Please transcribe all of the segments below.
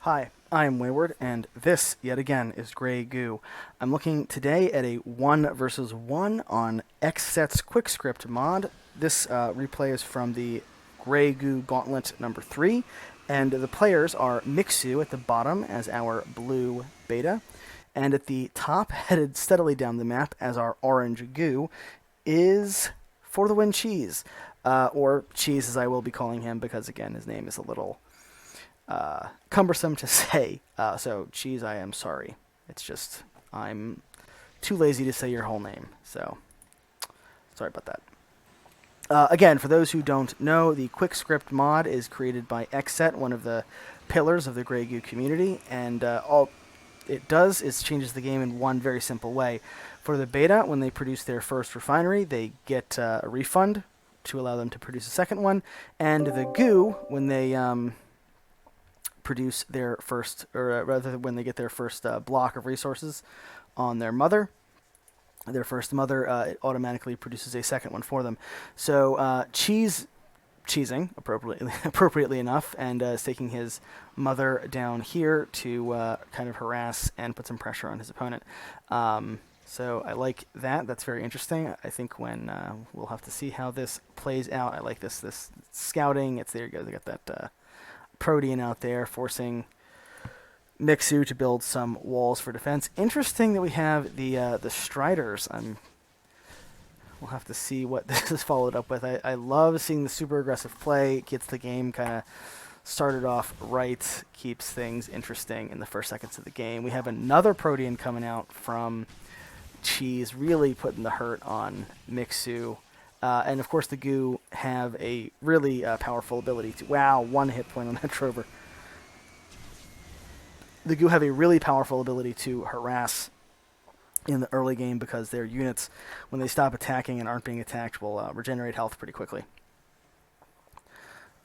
Hi, I'm Wayward, and this, yet again, is Grey Goo. I'm looking today at a 1 versus 1 on XCet's QuickScript mod. This replay is from the Grey Goo Gauntlet number 3, and the players are Mixu at the bottom as our blue beta, and at the top, headed steadily down the map as our orange goo, is For the Win Cheese, or Cheese as I will be calling him because, again, his name is a little cumbersome to say. So, Cheese, I am sorry. It's just, I'm too lazy to say your whole name. So, sorry about that. Again, for those who don't know, the QuickScript mod is created by XCet, one of the pillars of the Grey Goo community, and all it does is changes the game in one very simple way. For the beta, when they produce their first refinery, they get a refund to allow them to produce a second one, and the goo, when they produce their first, or rather when they get their first block of resources on their first mother, it automatically produces a second one for them. So cheesing appropriately enough, and is taking his mother down here to kind of harass and put some pressure on his opponent. So I like that. That's very interesting. I think when we'll have to see how this plays out. I like this scouting. It's there you go. They got that Protean out there forcing Mixu to build some walls for defense. Interesting that we have the Striders. We'll have to see what this is followed up with. I love seeing the super aggressive play. It gets the game kind of started off right, keeps things interesting in the first seconds of the game. We have another Protean coming out from Cheese, really putting the hurt on Mixu. And of course the goo have a really powerful ability to... Wow, 1 hit point on that Trover. The goo have a really powerful ability to harass in the early game because their units, when they stop attacking and aren't being attacked, will regenerate health pretty quickly.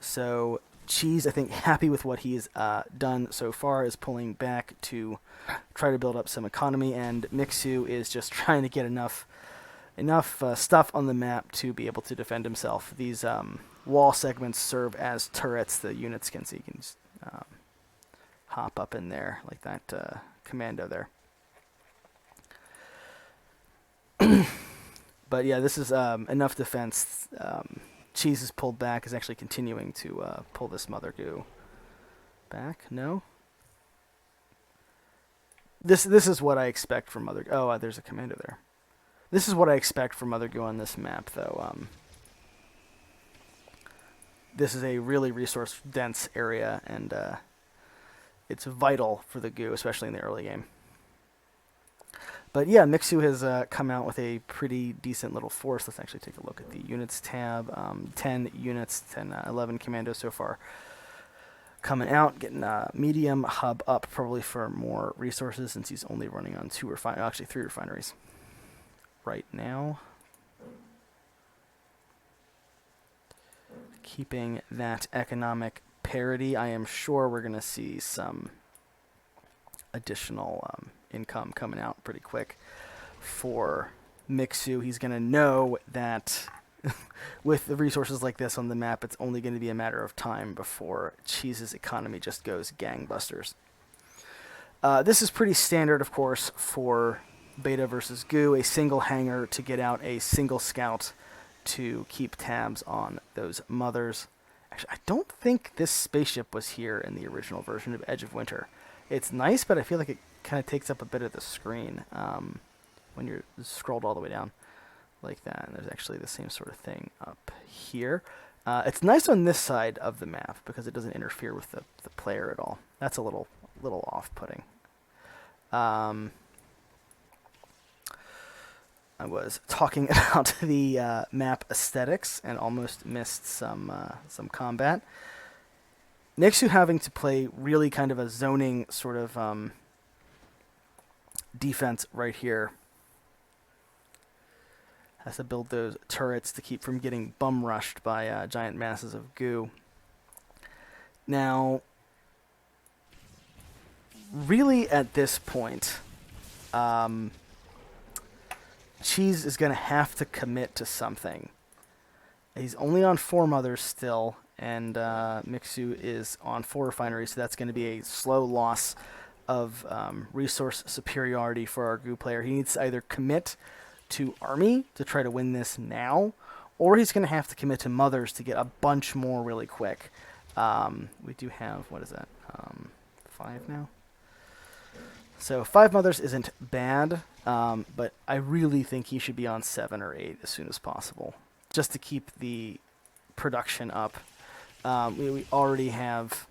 So Cheese, I think, happy with what he's done so far, is pulling back to try to build up some economy, and Mixu is just trying to get enough stuff on the map to be able to defend himself. These wall segments serve as turrets the units can see. You can just hop up in there like that commando there. But yeah, this is enough defense. Cheese is pulled back, is actually continuing to pull this mother goo back. No? This is what I expect from Mother... Oh, there's a commando there. This is what I expect from Mother Goo on this map, though. This is a really resource-dense area, and it's vital for the goo, especially in the early game. But yeah, Mixu has come out with a pretty decent little force. Let's actually take a look at the units tab. 10 units, 11 commandos so far coming out, getting medium hub up, probably for more resources since he's only running on 3 refineries right now. Keeping that economic parity, I am sure we're going to see some additional income coming out pretty quick for Mixu. He's going to know that with the resources like this on the map, it's only going to be a matter of time before Cheese's economy just goes gangbusters. This is pretty standard, of course, for beta versus goo, a single hangar to get out a single scout to keep tabs on those mothers. Actually, I don't think this spaceship was here in the original version of Edge of Winter. It's nice, but I feel like it kind of takes up a bit of the screen when you're scrolled all the way down like that. And there's actually the same sort of thing up here. It's nice on this side of the map because it doesn't interfere with the player at all. That's a little off-putting. I was talking about the map aesthetics and almost missed some combat. Mixu having to play really kind of a zoning sort of defense right here. Has to build those turrets to keep from getting bum rushed by giant masses of goo. Now, really at this point, Cheese is going to have to commit to something. He's only on 4 mothers still, and Mixu is on 4 refineries, so that's going to be a slow loss of resource superiority for our goo player. He needs to either commit to army to try to win this now, or he's going to have to commit to mothers to get a bunch more really quick. We do have, what is that, 5 now? So 5 mothers isn't bad, but I really think he should be on 7 or 8 as soon as possible, just to keep the production up. We already have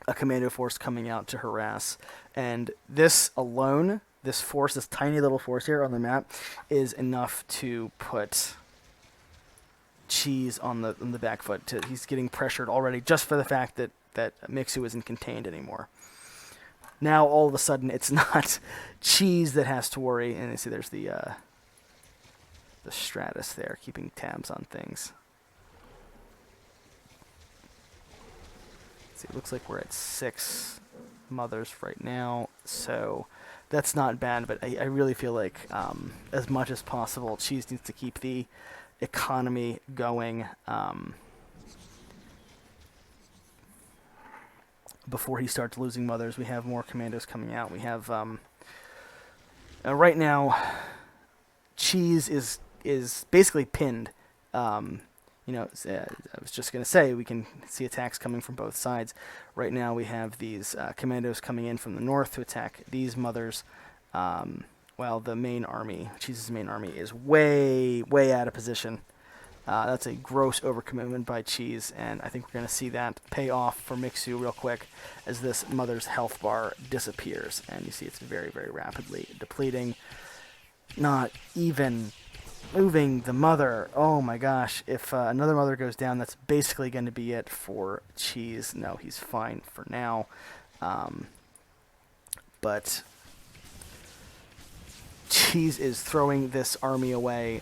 a commando force coming out to harass, and this alone, this force, this tiny little force here on the map, is enough to put Cheese on the back foot. He's getting pressured already just for the fact that Mixu isn't contained anymore. Now all of a sudden it's not Cheese that has to worry, and you see there's the Stratus there keeping tabs on things. Let's see, it looks like we're at 6 mothers right now, so that's not bad, but I really feel like as much as possible Cheese needs to keep the economy going before he starts losing mothers. We have more commandos coming out. We have right now Cheese is basically pinned. I was just going to say, we can see attacks coming from both sides. Right now we have these commandos coming in from the north to attack these mothers, while the main army, Cheese's main army, is way out of position. That's a gross overcommitment by Cheese, and I think we're going to see that pay off for Mixu real quick as this mother's health bar disappears. And you see it's very rapidly depleting. Not even moving the mother. Oh my gosh. If another mother goes down, that's basically going to be it for Cheese. No, he's fine for now. But Cheese is throwing this army away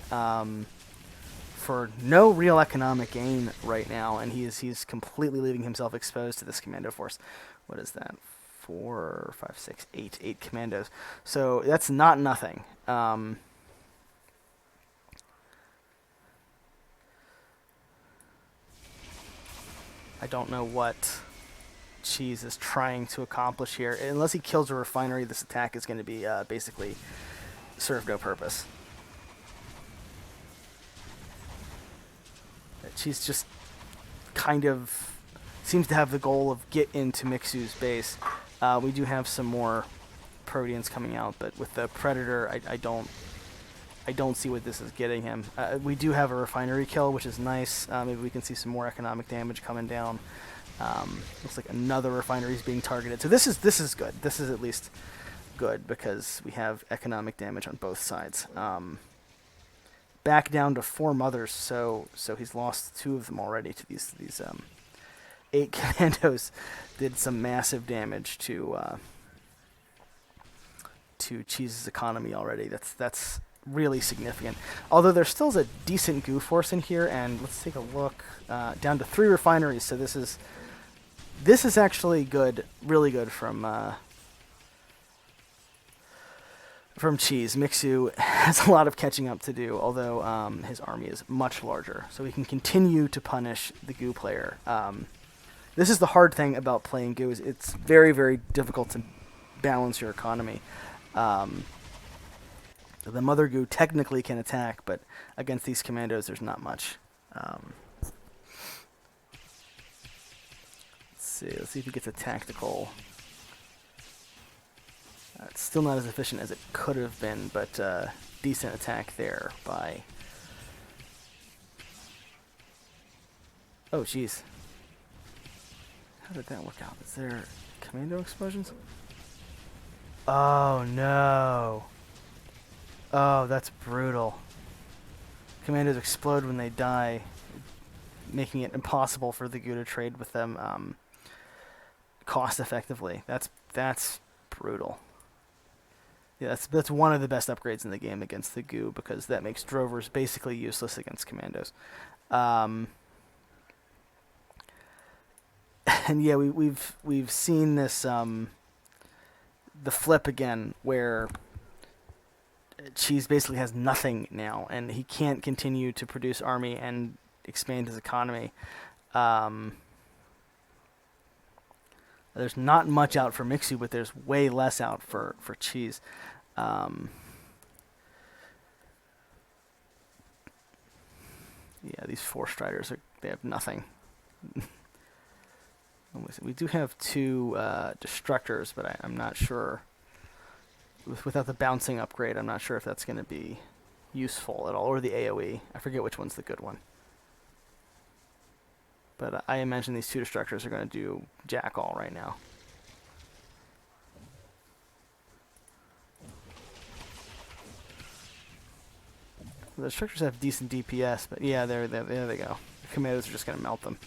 for no real economic gain right now, and he's completely leaving himself exposed to this commando force. What is that? 4, 5, 6, 8 commandos. So that's not nothing. I don't know what Cheese is trying to accomplish here. Unless he kills a refinery, this attack is going to be basically serve no purpose. Cheese just kind of seems to have the goal of get into Mixu's base. We do have some more Proteans coming out, but with the Predator, I don't see what this is getting him. We do have a refinery kill, which is nice. Maybe we can see some more economic damage coming down. Looks like another refinery is being targeted. So this is good. This is at least good because we have economic damage on both sides. Back down to 4 mothers, so he's lost 2 of them already to these 8 commandos. Did some massive damage to Cheese's economy already. That's really significant. Although there still is a decent goo force in here, and let's take a look. Down to 3 refineries, so this is actually good, really good from Cheese. Mixu has a lot of catching up to do, although his army is much larger, so we can continue to punish the goo player. This is the hard thing about playing goo, is it's very difficult to balance your economy. The mother goo technically can attack, but against these commandos there's not much. Let's see if he gets a tactical. It's still not as efficient as it could have been, but decent attack there by... Oh, jeez. How did that work out? Is there commando explosions? Oh, no. Oh, that's brutal. Commandos explode when they die, making it impossible for the goo to trade with them cost effectively. That's brutal. Yeah, that's one of the best upgrades in the game against the goo, because that makes drovers basically useless against commandos. And yeah, we've seen this the flip again, where Cheese basically has nothing now, and he can't continue to produce army and expand his economy. There's not much out for Mixu, but there's way less out for cheese. Yeah, these Force Striders they have nothing. We do have 2 Destructors, but I'm not sure. Without the bouncing upgrade, I'm not sure if that's going to be useful at all, or the AoE. I forget which one's the good one. But I imagine these 2 Destructors are going to do jack all right now. The Destructors have decent DPS, but yeah, there they go. The Commandos are just going to melt them.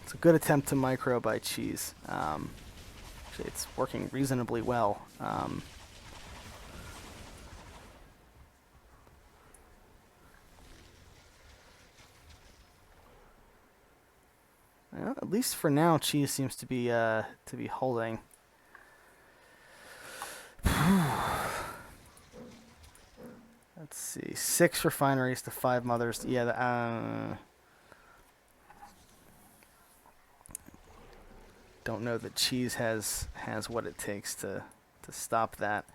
It's a good attempt to micro by Cheese. Actually, it's working reasonably well. Well, at least for now, Cheese seems to be holding. Let's see, 6 refineries to 5 mothers. Yeah, don't know that Cheese has what it takes to stop that.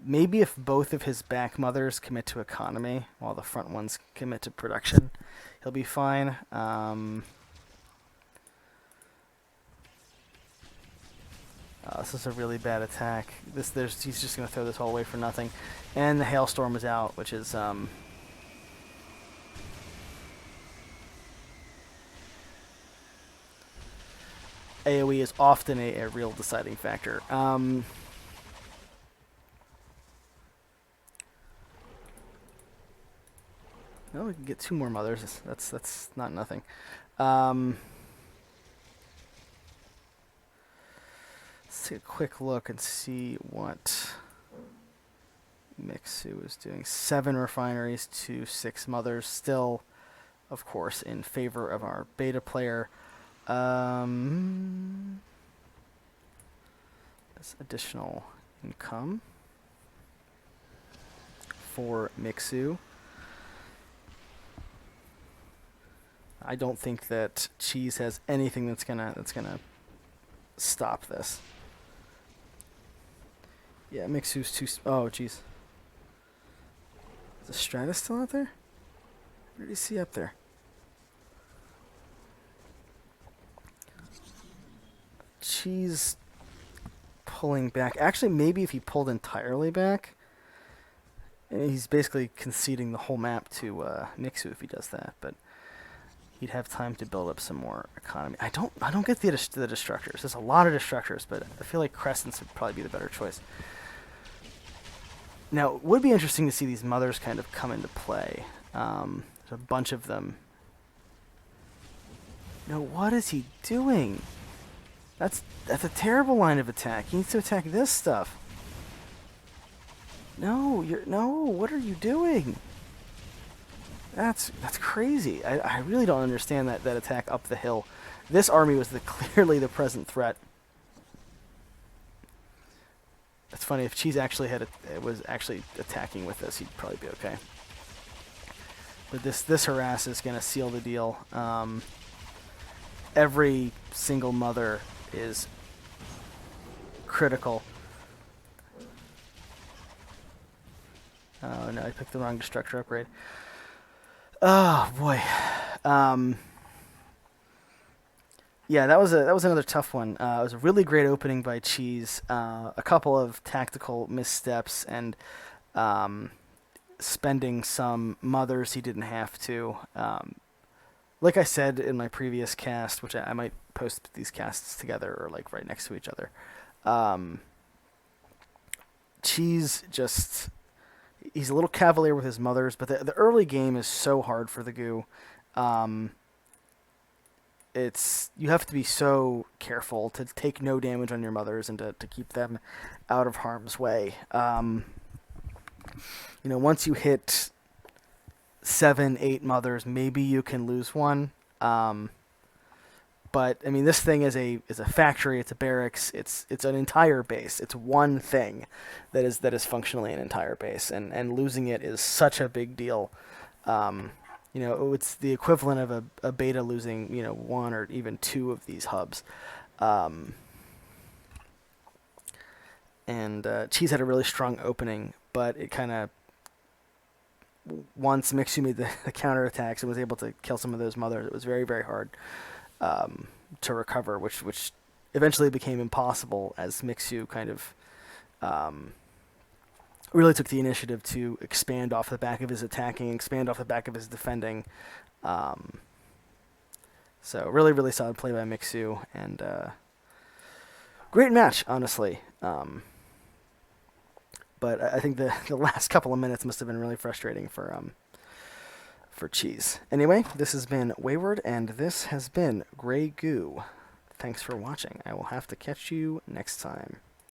Maybe if both of his back mothers commit to economy while the front ones commit to production, he'll be fine. This is a really bad attack. He's just going to throw this all away for nothing. And the Hailstorm is out, which is... AoE is often a real deciding factor. No, we can get 2 more mothers. That's not nothing. Let's take a quick look and see what Mixu is doing. 7 refineries to 6 mothers. Still, of course, in favor of our beta player. That's additional income for Mixu. I don't think that Cheese has anything that's gonna stop this. Yeah, Mixu's too. Oh, jeez. Is the Stratus still out there? What did he see up there? Cheese pulling back. Actually, maybe if he pulled entirely back, he's basically conceding the whole map to Mixu if he does that. But he'd have time to build up some more economy. I don't get the Destructors. There's a lot of Destructors, but I feel like Crescents would probably be the better choice. Now, it would be interesting to see these mothers kind of come into play. There's a bunch of them. No, what is he doing? That's a terrible line of attack. He needs to attack this stuff. No, what are you doing? That's crazy. I really don't understand that attack up the hill. This army was clearly the present threat. It's funny, if Cheese actually was actually attacking with this, he'd probably be okay. But this harass is going to seal the deal. Every single mother is critical. Oh no, I picked the wrong Destructor upgrade. Oh boy. Yeah, that was another tough one. It was a really great opening by Cheese. A couple of tactical missteps and spending some mothers he didn't have to. Like I said in my previous cast, which I might post these casts together or like right next to each other. Cheese just... He's a little cavalier with his mothers, but the early game is so hard for the goo. You have to be so careful to take no damage on your mothers and to keep them out of harm's way. Once you hit 7, 8 mothers, maybe you can lose one. But But I mean, this thing is a factory. It's a barracks. It's an entire base. It's one thing that is functionally an entire base, and losing it is such a big deal. It's the equivalent of a beta losing one or even two of these hubs. And Cheese had a really strong opening, but it kind of, once Mixu made the counterattacks and was able to kill some of those mothers, it was very, very hard to recover, which eventually became impossible as Mixu kind of really took the initiative to expand off the back of his attacking, expand off the back of his defending. So really, really solid play by Mixu, and great match, honestly. But I think the last couple of minutes must have been really frustrating for Cheese. Anyway, this has been Wayward, and this has been Grey Goo. Thanks for watching. I will have to catch you next time.